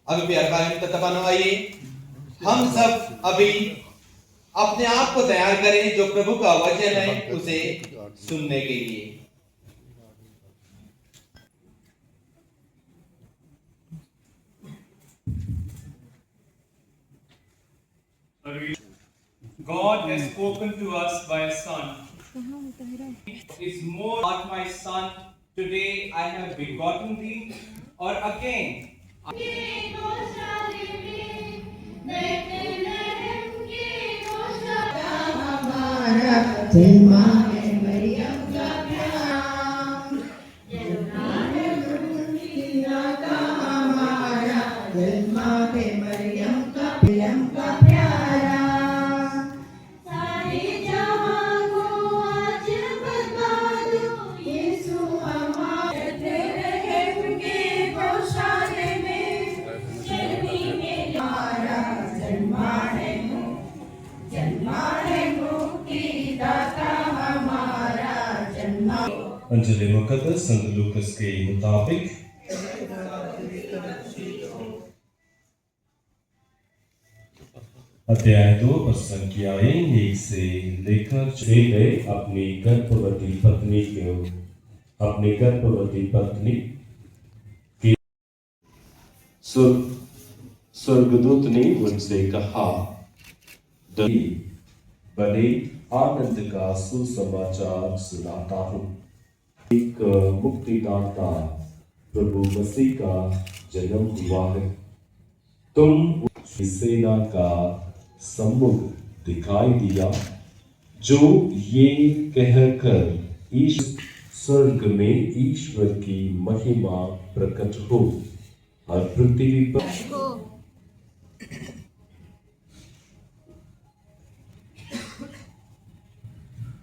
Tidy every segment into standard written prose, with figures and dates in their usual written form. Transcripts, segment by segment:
अभी प्यार भाई तत्वानो आइए हम सब अभी अपने आप को तैयार करें जो प्रभु का वचन है उसे सुनने के लिए। God has spoken to us by a son. It's more about my son. Today I have begotten thee. Or again. Anjali मुकद्दस संत लूकस के मुताबिक अध्याय 2 और संख्याएं 1 से लेकर 6 गए अपनी गर्भवती पत्नी की स्वर्गदूत ने उनसे कहा, बड़े आनंद का सुसमाचार सुनाता हूँ। एक मुक्तिदाता प्रभु मसीह का जन्म हुआ है। तुम सेना का सम्मुख दिखाई दिया जो ये कहकर स्वर्ग में ईश्वर की महिमा प्रकट हो और पृथ्वी पर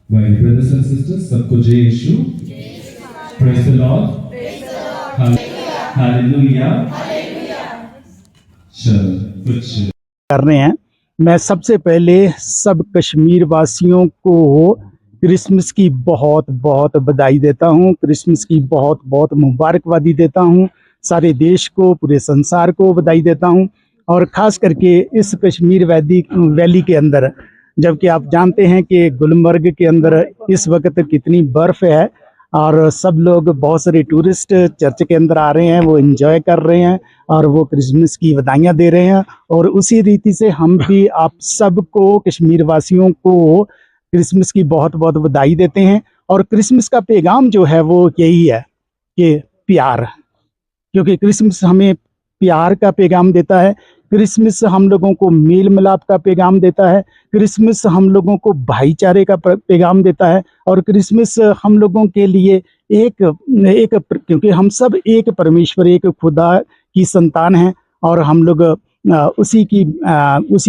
My brothers and sisters, सबको जय यीशु, praise the Lord, हालेलुया। चलो कुछ कर रहे हैं। मैं सबसे पहले सब कश्मीर वासियों को क्रिसमस की बहुत बहुत बधाई देता हूँ, क्रिसमस की बहुत बहुत मुबारकबादी देता हूँ। सारे देश को, पूरे संसार को बधाई देता हूँ। और ख़ास करके इस कश्मीर वैली के अंदर, जबकि आप जानते हैं कि गुलमर्ग के अंदर इस वक्त कितनी बर्फ़ है और सब लोग, बहुत सारे टूरिस्ट चर्च के अंदर आ रहे हैं, वो एंजॉय कर रहे हैं और वो क्रिसमस की बधाइयाँ दे रहे हैं। और उसी रीति से हम भी आप सबको, कश्मीर वासियों को क्रिसमस की बहुत बहुत बधाई देते हैं। और क्रिसमस का पैगाम जो है वो यही है कि प्यार, क्योंकि क्रिसमस हमें प्यार का पैगाम देता है। क्रिसमस हम लोगों को मेल मिलाप का पैगाम देता है। क्रिसमस हम लोगों को भाईचारे का पैगाम देता है। और क्रिसमस हम लोगों के लिए क्योंकि हम सब एक परमेश्वर, एक खुदा की संतान हैं और हम लोग उसी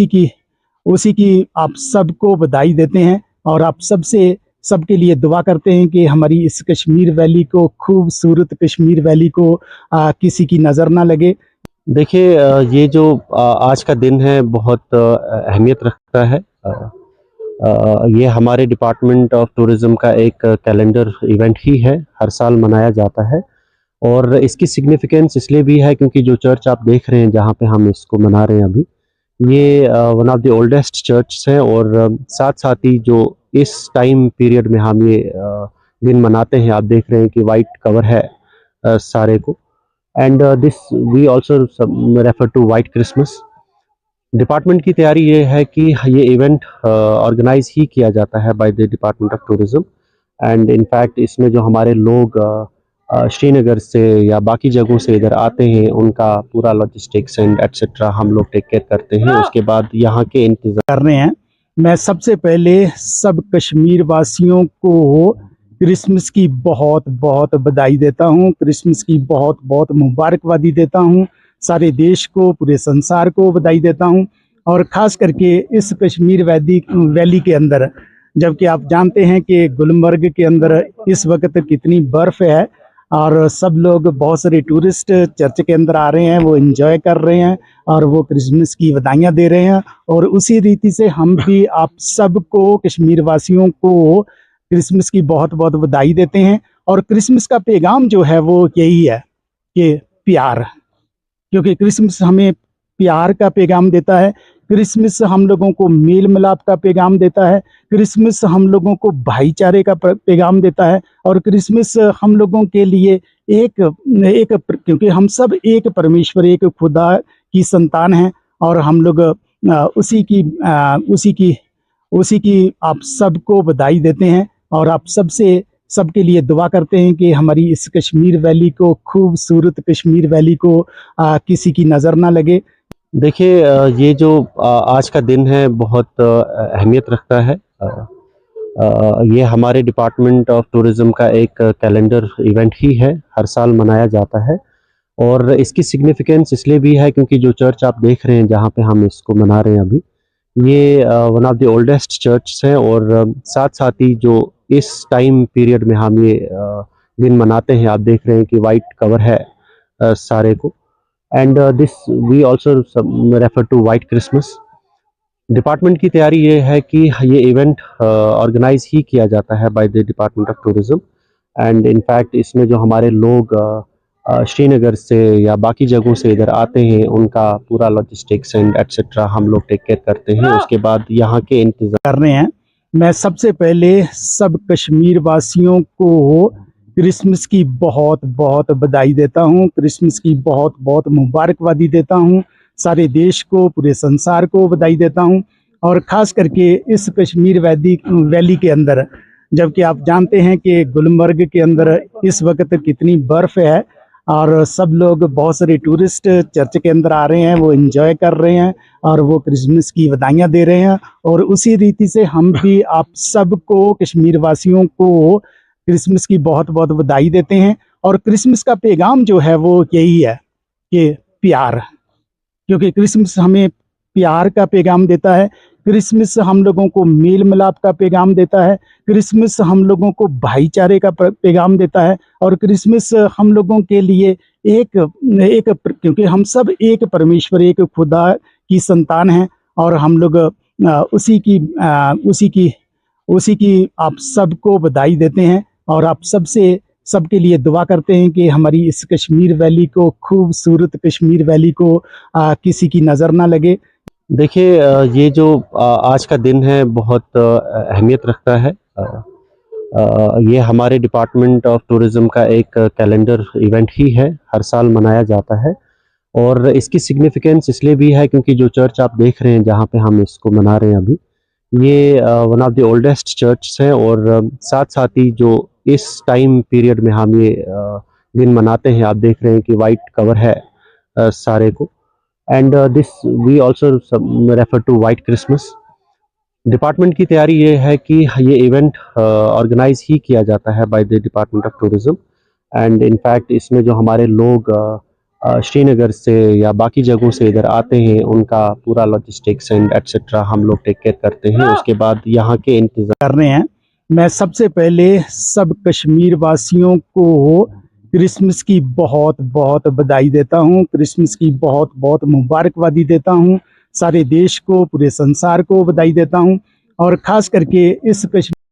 की आप सबको बधाई देते हैं। और आप सबके लिए दुआ करते हैं कि हमारी इस कश्मीर वैली को, खूबसूरत कश्मीर वैली को किसी की नज़र ना लगे। देखिए, ये जो आज का दिन है बहुत अहमियत रखता है। ये हमारे डिपार्टमेंट ऑफ टूरिज़्म का एक कैलेंडर इवेंट ही है, हर साल मनाया जाता है। और इसकी सिग्निफिकेंस इसलिए भी है क्योंकि जो चर्च आप देख रहे हैं जहाँ पे हम इसको मना रहे हैं अभी, ये one of the oldest church हैं। और साथ साथ ही जो इस टाइम पीरियड में हम ये दिन मनाते हैं, आप देख रहे हैं कि वाइट कवर है सारे को। And this we also refer to white Christmas. Department की तैयारी ये है कि ये इवेंट ऑर्गेनाइज ही किया जाता है by the department of tourism. And in fact इसमें जो हमारे लोग श्रीनगर से या बाकी जगहों से इधर आते हैं, उनका पूरा लॉजिस्टिक्स एंड एटसेट्रा हम लोग टेक केयर करते हैं। उसके बाद यहाँ के इंतज़ाम कर रहे हैं। मैं सबसे पहले सब कश्मीर वासियों को क्रिसमस की बहुत बहुत बधाई देता हूँ, क्रिसमस की बहुत बहुत मुबारकबादी देता हूँ। सारे देश को, पूरे संसार को बधाई देता हूँ। और ख़ास करके इस कश्मीर वैली के अंदर, जबकि आप जानते हैं कि गुलमर्ग के अंदर इस वक्त कितनी बर्फ़ है और सब लोग, बहुत सारे टूरिस्ट चर्च के अंदर आ रहे हैं, वो एंजॉय कर रहे हैं और वो क्रिसमस की बधाइयाँ दे रहे हैं। और उसी रीति से हम भी आप सबको, कश्मीर वासियों को क्रिसमस की बहुत बहुत बधाई देते हैं। और क्रिसमस का पैगाम जो है वो यही है कि प्यार, क्योंकि क्रिसमस हमें प्यार का पैगाम देता है, क्रिसमस हम लोगों को मेल मिलाप का पैगाम देता है, क्रिसमस हम लोगों को भाईचारे का पैगाम देता है, और क्रिसमस हम लोगों के लिए क्योंकि हम सब एक परमेश्वर, एक खुदा की संतान हैं, और हम लोग उसी की आप सबको बधाई देते हैं, और आप सबके लिए दुआ करते हैं कि हमारी इस कश्मीर वैली को, खूबसूरत कश्मीर वैली को किसी की नज़र ना लगे। देखिए, ये जो आज का दिन है बहुत अहमियत रखता है। ये हमारे डिपार्टमेंट ऑफ टूरिज़्म का एक कैलेंडर इवेंट ही है, हर साल मनाया जाता है। और इसकी सिग्निफिकेंस इसलिए भी है क्योंकि जो चर्च आप देख रहे हैं जहाँ पे हम इसको मना रहे हैं अभी, ये one of the oldest church है, और साथ साथ ही जो इस टाइम पीरियड में हम ये दिन मनाते हैं, आप देख रहे हैं कि वाइट कवर है सारे को, and this we also refer to white Christmas. Department की तैयारी ये है कि ये इवेंट ऑर्गेनाइज ही किया जाता है by the department of tourism, and in fact इसमें जो हमारे लोग श्रीनगर से या बाकी जगहों से इधर आते हैं, उनका पूरा लॉजिस्टिक्स एंड एटसेट्रा हम लोग टेक केयर करते हैं। उसके बाद यहाँ के इंतजाम कर रहे हैं। मैं सबसे पहले सब कश्मीर वासियों को क्रिसमस की बहुत बहुत बधाई देता हूँ, क्रिसमस की बहुत बहुत मुबारकबादी देता हूँ, सारे देश को, पूरे संसार को बधाई देता हूँ। और ख़ास करके इस कश्मीर वैली के अंदर, जबकि आप जानते हैं कि गुलमर्ग के अंदर इस वक्त कितनी बर्फ़ है, और सब लोग, बहुत सारे टूरिस्ट चर्च के अंदर आ रहे हैं, वो एंजॉय कर रहे हैं और वो क्रिसमस की बधाइयाँ दे रहे हैं। और उसी रीति से हम भी आप सबको, कश्मीर वासियों को क्रिसमस की बहुत बहुत बधाई देते हैं। और क्रिसमस का पैगाम जो है वो यही है कि प्यार, क्योंकि क्रिसमस हमें प्यार का पैगाम देता है, क्रिसमस हम लोगों को मेल मिलाप का पैगाम देता है, क्रिसमस हम लोगों को भाईचारे का पैगाम देता है, और क्रिसमस हम लोगों के लिए क्योंकि हम सब एक परमेश्वर, एक खुदा की संतान हैं, और हम लोग उसी की आप सबको बधाई देते हैं, और आप सबके लिए दुआ करते हैं कि हमारी इस कश्मीर वैली को, खूबसूरत कश्मीर वैली को किसी की नज़र ना लगे। देखिए, ये जो आज का दिन है बहुत अहमियत रखता है। ये हमारे डिपार्टमेंट ऑफ टूरिज़्म का एक कैलेंडर इवेंट ही है, हर साल मनाया जाता है। और इसकी सिग्निफिकेंस इसलिए भी है क्योंकि जो चर्च आप देख रहे हैं जहाँ पे हम इसको मना रहे हैं अभी, ये one of the oldest church है, और साथ साथ ही जो इस टाइम पीरियड में हम ये दिन मनाते हैं, आप देख रहे हैं कि वाइट कवर है सारे को, and this we also refer to white Christmas. Department की तैयारी ये है कि ये इवेंट ऑर्गेनाइज ही किया जाता है by the department of tourism, and in fact इसमें जो हमारे लोग श्रीनगर से या बाकी जगहों से इधर आते हैं, उनका पूरा लॉजिस्टिक्स एंड एटसेट्रा हम लोग टेक केयर करते हैं। उसके बाद यहाँ के इंतजाम कर रहे हैं। मैं सबसे पहले सब कश्मीर वासियों को क्रिसमस की बहुत बहुत बधाई देता हूँ, क्रिसमस की बहुत बहुत मुबारकबादी देता हूँ, सारे देश को, पूरे संसार को बधाई देता हूँ। और ख़ास करके इस कश्मीर